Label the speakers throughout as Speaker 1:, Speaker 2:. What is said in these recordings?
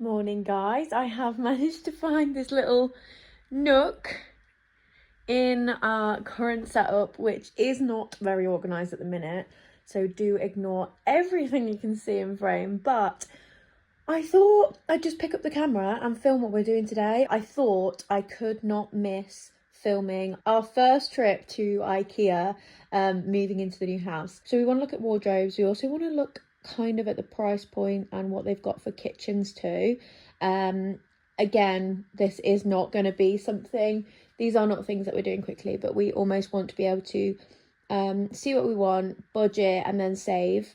Speaker 1: Morning guys, I have managed to find this little nook in our current setup, which is not very organised at the minute, so do ignore everything you can see in frame, but I thought I'd just pick up the camera and film what we're doing today. I thought I could not miss filming our first trip to Ikea, moving into the new house. So we want to look at wardrobes, we also want to look kind of at the price point and what they've got for kitchens too. Again, this is not going to be something, these are not things that we're doing quickly, but we almost want to be able to see what we want, budget, and then save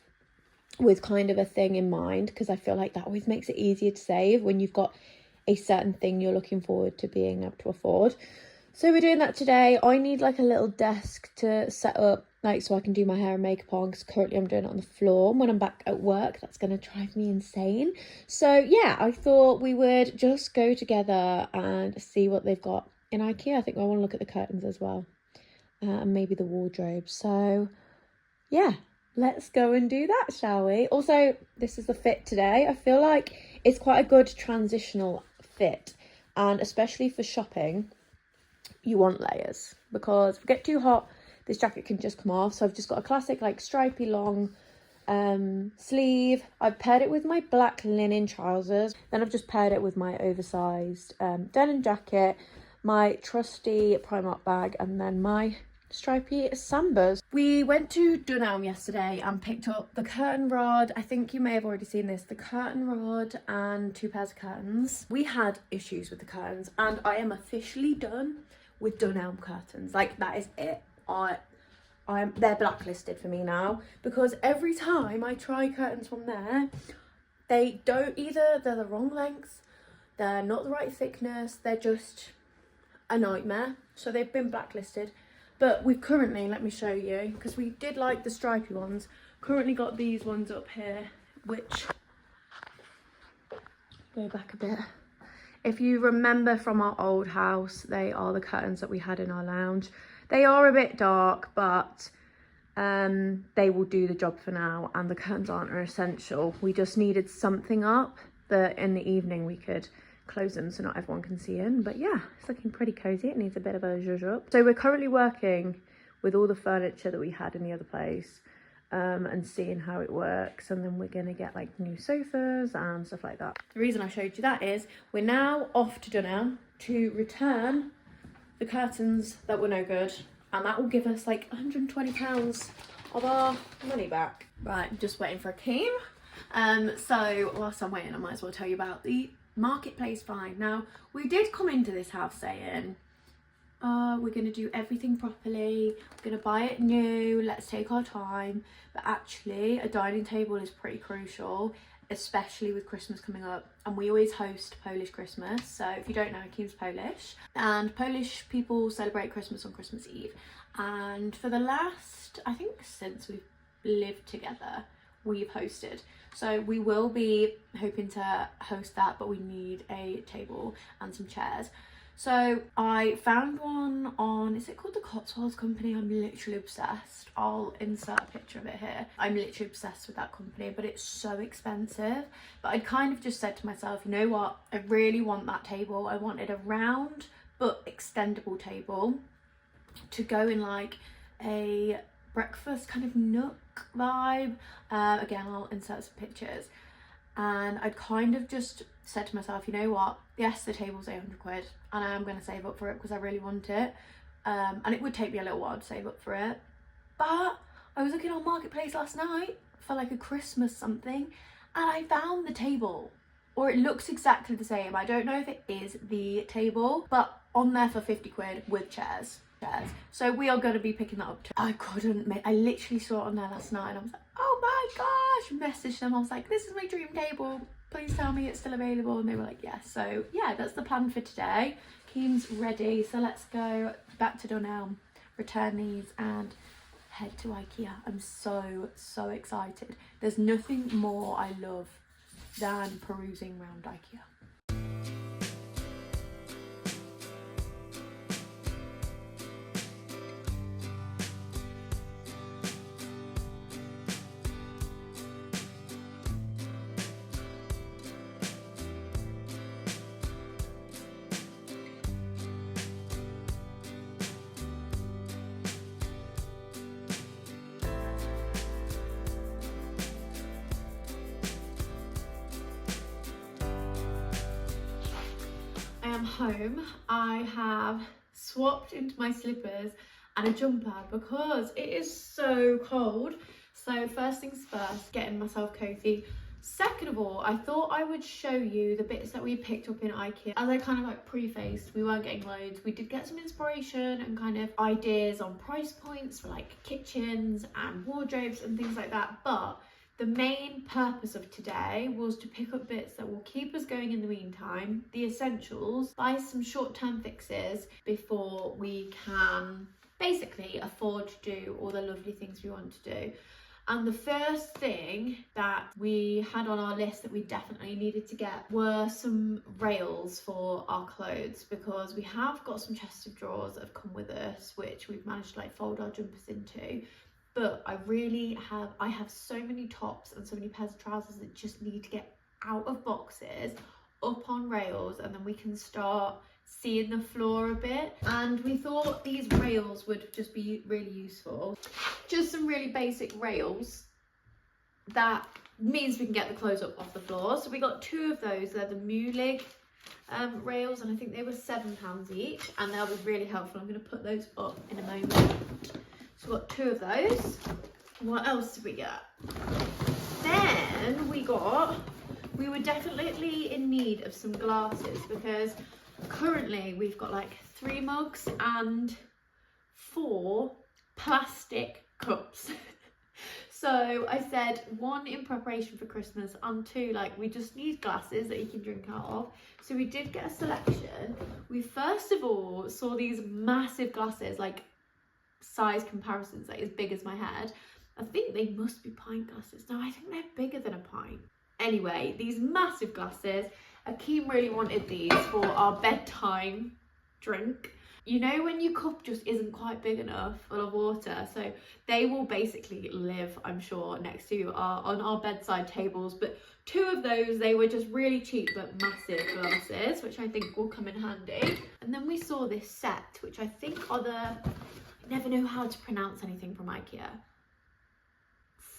Speaker 1: with kind of a thing in mind, because I feel like that always makes it easier to save when you've got a certain thing you're looking forward to being able to afford. So we're doing that today. I need like a little desk to set up, like, so I can do my hair and makeup on, because currently I'm doing it on the floor. And when I'm back at work, that's going to drive me insane. So yeah, I thought we would just go together and see what they've got in Ikea. I think I want to look at the curtains as well, and maybe the wardrobe. So yeah, let's go and do that, shall we? Also, this is the fit today. I feel like it's quite a good transitional fit, and especially for shopping, you want layers, because if it gets too hot, this jacket can just come off. So I've just got a classic like stripy long sleeve. I've paired it with my black linen trousers, then I've just paired it with my oversized denim jacket, my trusty Primark bag, and then my stripy sambas. We went to Dunelm yesterday and picked up the curtain rod. I think you may have already seen this, the curtain rod and 2 pairs of curtains. We had issues with the curtains, and I am officially done with Dunelm curtains. Like, that is it. They're blacklisted for me now, because every time I try curtains from there, they're the wrong length, they're not the right thickness, they're just a nightmare. So they've been blacklisted. But we've currently, let me show you, because we did like the stripy ones, currently got these ones up here, which, go back a bit. If you remember from our old house, they are the curtains that we had in our lounge. They are a bit dark, but they will do the job for now, and the curtains aren't essential. We just needed something up that in the evening we could close them so not everyone can see in. But yeah, it's looking pretty cozy. It needs a bit of a zhuzh up. So we're currently working with all the furniture that we had in the other place, and seeing how it works, and then we're gonna get like new sofas and stuff like that. The reason I showed you that is we're now off to Dunelm to return the curtains that were no good, and that will give us like £120 of our money back. Right, I'm just waiting for a team. So whilst I'm waiting, I might as well tell you about the marketplace find. Now, we did come into this house saying, we're going to do everything properly, we're going to buy it new, let's take our time. But actually, a dining table is pretty crucial, especially with Christmas coming up. And we always host Polish Christmas. So if you don't know, Kim's Polish. And Polish people celebrate Christmas on Christmas Eve. And for the last, I think since we've lived together, we've hosted. So we will be hoping to host that, but we need a table and some chairs. So I found one on, is it called the Cotswolds Company? I'm literally obsessed. I'll insert a picture of it here. I'm literally obsessed with that company, but it's so expensive. But I kind of just said to myself, you know what? I really want that table. I wanted a round but extendable table to go in like a breakfast kind of nook vibe. Again, I'll insert some pictures. And I'd kind of just said to myself, you know what, yes, the table's 800 quid and I am going to save up for it because I really want it, and it would take me a little while to save up for it. But I was looking on Marketplace last night for like a Christmas something, and I found the table, or it looks exactly the same. I don't know if it is the table, but on there for 50 quid with chairs. So we are going to be picking that up too. I literally saw it on there last night and I was like, oh my gosh, messaged them. I was like, this is my dream table, please tell me it's still available. And they were like, yes. So yeah, that's the plan for today. Keen's ready, so let's go back to Dunelm, return these and head to Ikea. I'm so excited. There's nothing more I love than perusing around Ikea. am home, I have swapped into my slippers and a jumper because it is so cold. So first things first, getting myself cozy. Second of all, I thought I would show you the bits that we picked up in Ikea. As I kind of like prefaced, we weren't getting loads. We did get some inspiration and kind of ideas on price points for like kitchens and wardrobes and things like that. But the main purpose of today was to pick up bits that will keep us going in the meantime, the essentials, buy some short-term fixes before we can basically afford to do all the lovely things we want to do. And the first thing that we had on our list that we definitely needed to get were some rails for our clothes, because we have got some chest of drawers that have come with us, which we've managed to like fold our jumpers into. But I have so many tops and so many pairs of trousers that just need to get out of boxes, up on rails, and then we can start seeing the floor a bit. And we thought these rails would just be really useful. Just some really basic rails that means we can get the clothes up off the floor. So we got 2 of those. They're the Mulig rails, and I think they were £7 each, and they'll be really helpful. I'm going to put those up in a moment. So we got 2 of those. What else did we get? Then we were definitely in need of some glasses, because currently we've got like 3 mugs and 4 plastic cups. So I said 1 in preparation for Christmas, and 2 like we just need glasses that you can drink out of. So we did get a selection. We first of all saw these massive glasses, like size comparisons, like as big as my head. I think they must be pint glasses. No, I think they're bigger than a pint. Anyway, these massive glasses. Akeem really wanted these for our bedtime drink. You know when your cup just isn't quite big enough full of water? So they will basically live, I'm sure, next to on our bedside tables. But 2 of those, they were just really cheap but massive glasses, which I think will come in handy. And then we saw this set, which I think are I never know how to pronounce anything from Ikea.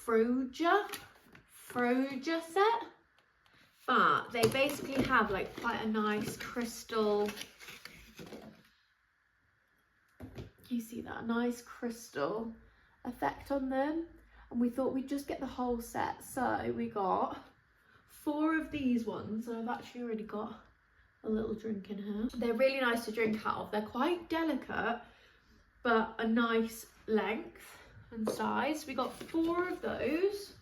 Speaker 1: Froja set. But they basically have like quite a nice crystal, you see that nice crystal effect on them, and we thought we'd just get the whole set. So we got 4 of these ones, and I've actually already got a little drink in here. They're really nice to drink out of. They're quite delicate but a nice length and size. We got 4 of those.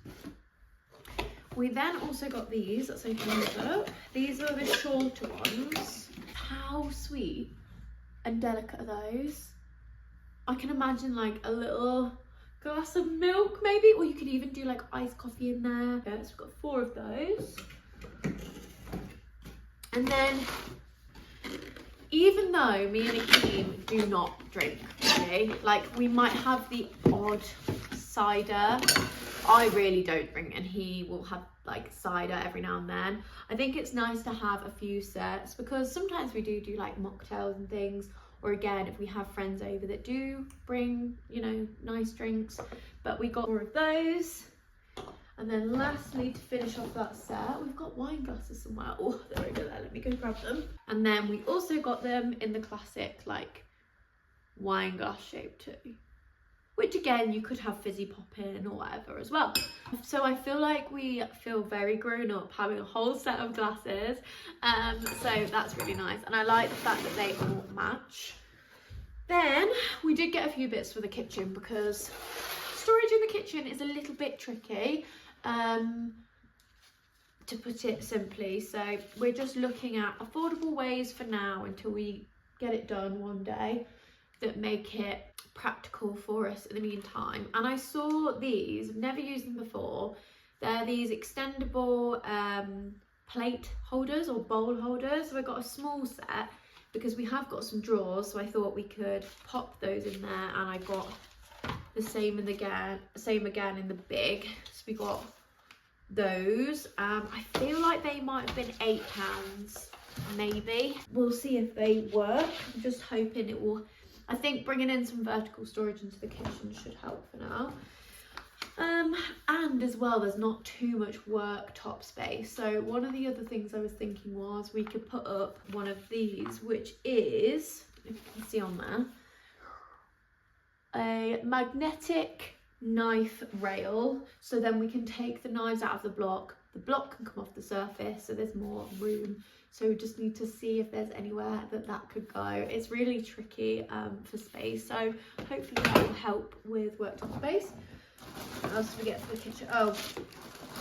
Speaker 1: We then also got these. Let's open these up. These are the shorter ones. How sweet and delicate are those? I can imagine like a little glass of milk maybe, or you could even do like iced coffee in there. Yeah, so we've got 4 of those. And then, even though me and Akeem do not drink, okay, like we might have the odd cider, I really don't drink, and he will have like cider every now and then. I think it's nice to have a few sets, because sometimes we do like mocktails and things, or again if we have friends over that do bring, you know, nice drinks. But we got 4 of those. And then lastly, to finish off that set, we've got wine glasses somewhere. Oh, they're over there, let me go grab them. And then we also got them in the classic like wine glass shape too, which again you could have fizzy pop in or whatever as well. So I feel like we feel very grown up having a whole set of glasses, so that's really nice, and I like the fact that they all match. Then we did get a few bits for the kitchen, because storage in the kitchen is a little bit tricky, to put it simply. So we're just looking at affordable ways for now until we get it done one day that make it practical for us in the meantime. And I saw these, I've never used them before. They're these extendable plate holders or bowl holders. So I got a small set because we have got some drawers, so I thought we could pop those in there, and I got the same again in the big. So we got those. I feel like they might have been £8 maybe. We'll see if they work. I'm just hoping it will. I think bringing in some vertical storage into the kitchen should help for now. And as well, there's not too much worktop space. So one of the other things I was thinking was we could put up one of these, which is, if you can see on there, a magnetic knife rail. So then we can take the knives out of the block can come off the surface, so there's more room. So we just need to see if there's anywhere that could go. It's really tricky for space, so hopefully that will help with worktop space. What else did we get for the kitchen? Oh,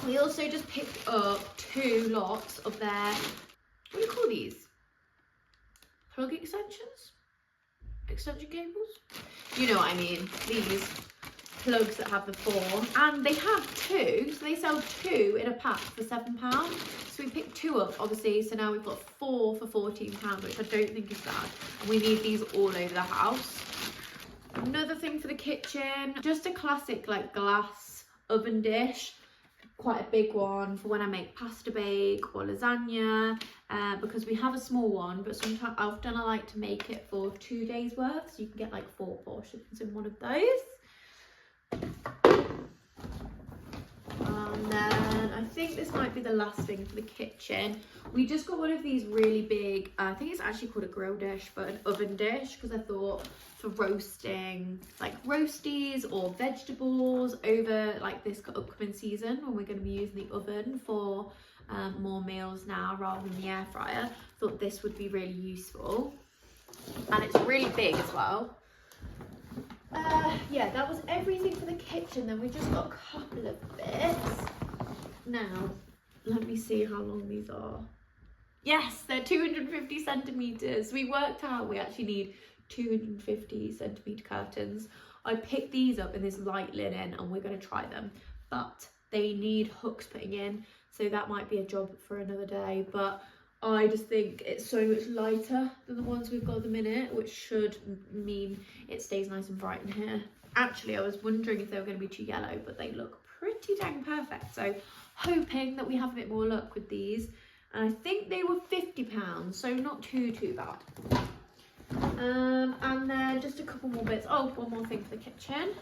Speaker 1: we also just picked up 2 lots of their, what do you call these? Plug extensions? Extension cables? You know what I mean. These plugs that have the 4, and they have 2, so they sell 2 in a pack for £7. So we picked 2 up, obviously, so now we've got 4 for £14, which I don't think is bad. And we need these all over the house. Another thing for the kitchen, just a classic like glass oven dish, quite a big one for when I make pasta bake or lasagna, because we have a small one, but often I like to make it for 2 days worth, so you can get like 4 portions in one of those. And then I think this might be the last thing for the kitchen. We just got one of these really big, I think it's actually called a grill dish, but an oven dish, because I thought for roasting like roasties or vegetables over like this upcoming season when we're going to be using the oven for more meals now rather than the air fryer, thought this would be really useful. And it's really big as well. Yeah, that was everything for the kitchen. Then we just got a couple of bits. Now, let me see how long these are. Yes, they're 250 centimetres. We worked out we actually need 250 centimetre curtains. I picked these up in this light linen and we're going to try them. But they need hooks putting in, so that might be a job for another day. But I just think it's so much lighter than the ones we've got at the minute, which should mean it stays nice and bright in here. Actually, I was wondering if they were going to be too yellow, but they look pretty dang perfect. So hoping that we have a bit more luck with these. And I think they were £50, so not too bad. And then just a couple more bits. Oh, one more thing for the kitchen.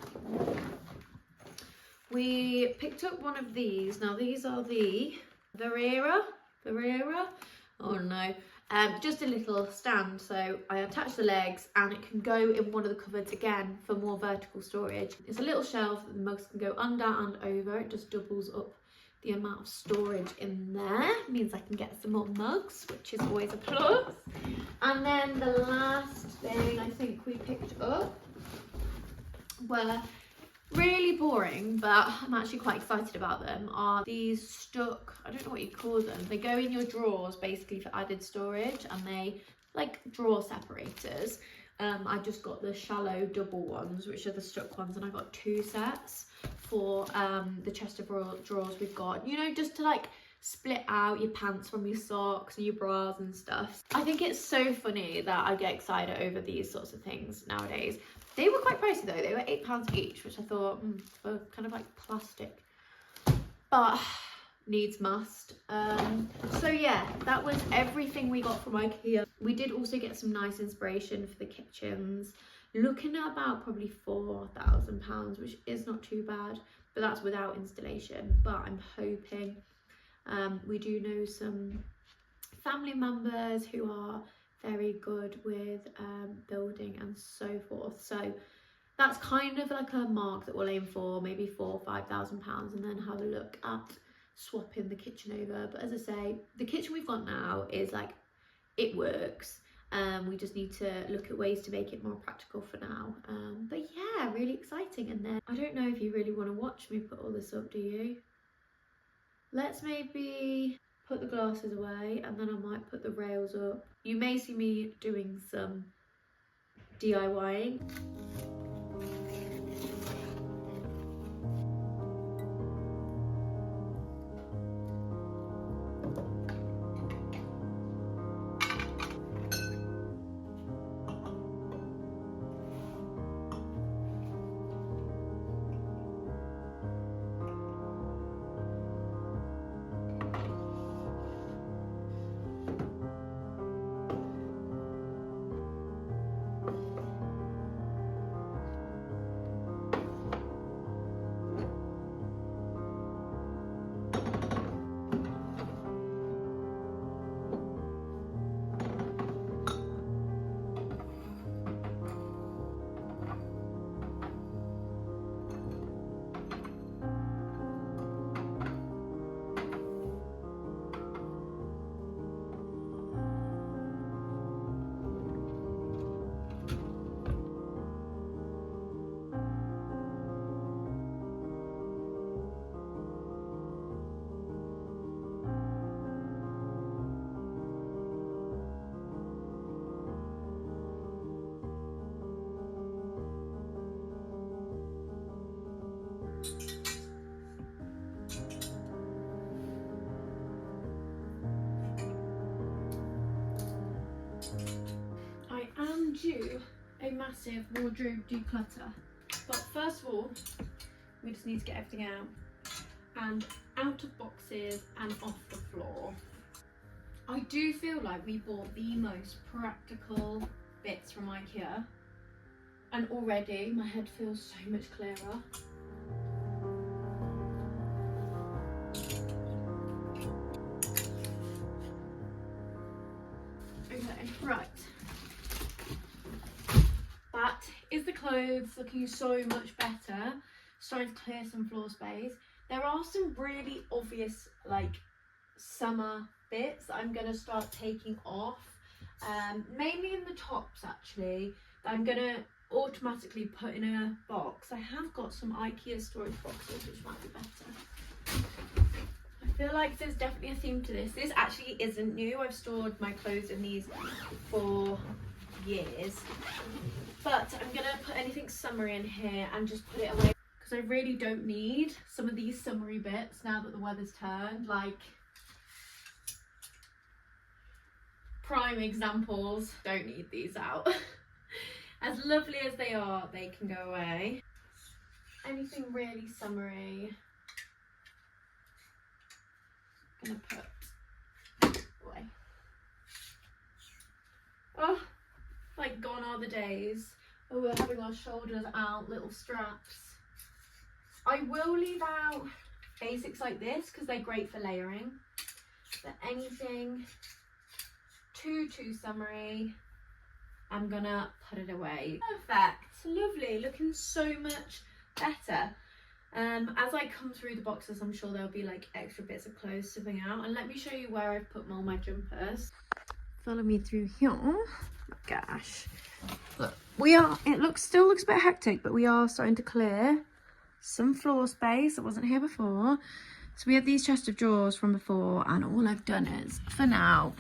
Speaker 1: We picked up one of these. Now these are the Verera. Oh no. Just a little stand, so I attach the legs and it can go in one of the cupboards again for more vertical storage. It's a little shelf that the mugs can go under and over. It just doubles up the amount of storage in there. It means I can get some more mugs, which is always a plus. And then the last thing I think we picked up were really boring, but I'm actually quite excited about them, are these stuck, I don't know what you call them, they go in your drawers basically for added storage, and they like drawer separators. I just got the shallow double ones, which are the stuck ones, and I got 2 sets for the chest of drawers we've got, you know, just to like split out your pants from your socks and your bras and stuff. I think it's so funny that I get excited over these sorts of things nowadays. They were quite pricey though, they were £8 each, which I thought, for kind of like plastic, but needs must. So yeah, that was everything we got from Ikea. We did also get some nice inspiration for the kitchens, looking at about probably £4,000, which is not too bad, but that's without installation. But I'm hoping, we do know some family members who are very good with building and so forth, so that's kind of like a mark that we'll aim for, maybe £4,000 or £5,000, and then have a look at swapping the kitchen over. But as I say, the kitchen we've got now is like, it works. We just need to look at ways to make it more practical for now. But yeah, really exciting. And then I don't know if you really want to watch me put all this up, do you? Let's maybe put the glasses away and then I might put the rails up. You may see me doing some DIYing. do a massive wardrobe declutter. But first of all, we just need to get everything out. And out of boxes and off the floor. I do feel like we bought the most practical bits from Ikea. And already my head feels so much clearer. Okay, right. That is the clothes looking so much better. Starting to clear some floor space. There are some really obvious like summer bits that I'm going to start taking off. Mainly in the tops actually. That I'm going to automatically put in a box. I have got some Ikea storage boxes which might be better. I feel like there's definitely a theme to this. This actually isn't new. I've stored my clothes in these for years. But I'm going to put anything summery in here and just put it away. Because I really don't need some of these summery bits now that the weather's turned. Like, prime examples, don't need these out. As lovely as they are, they can go away. Anything really summery, I'm gonna put away. Oh, like gone are the days. Oh, we're having our shoulders out, little straps. I will leave out basics like this because they're great for layering. But anything too summery, I'm gonna put it away. Perfect, lovely, looking so much better. As I come through the boxes, I'm sure there'll be like extra bits of clothes slipping out. And let me show you where I've put all my jumpers. Follow me through here. Oh gosh, look, still looks a bit hectic, but we are starting to clear some floor space that wasn't here before. So we have these chest of drawers from before, and all I've done is, for now,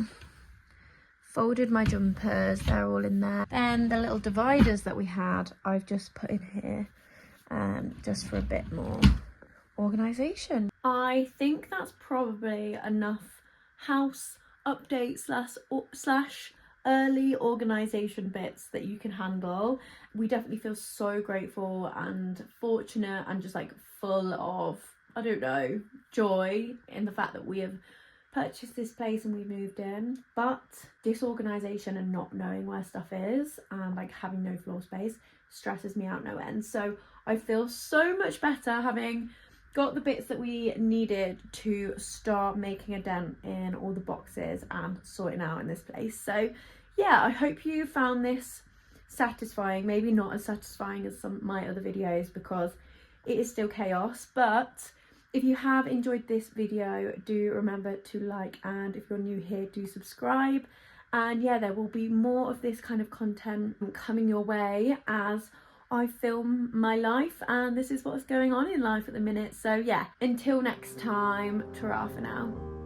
Speaker 1: folded my jumpers. They're all in there. Then the little dividers that we had, I've just put in here, just for a bit more organisation. I think that's probably enough house updates slash early organisation bits that you can handle. We definitely feel so grateful and fortunate and just like full of, I don't know, joy in the fact that we have purchased this place and we moved in. But disorganisation and not knowing where stuff is and like having no floor space stresses me out no end. So I feel so much better having got the bits that we needed to start making a dent in all the boxes and sorting out in this place. So yeah, I hope you found this satisfying. Maybe not as satisfying as some of my other videos because it is still chaos, but if you have enjoyed this video, do remember to like, and if you're new here, do subscribe. And yeah, there will be more of this kind of content coming your way as I film my life, and this is what's going on in life at the minute. So yeah, until next time, ta-ra for now.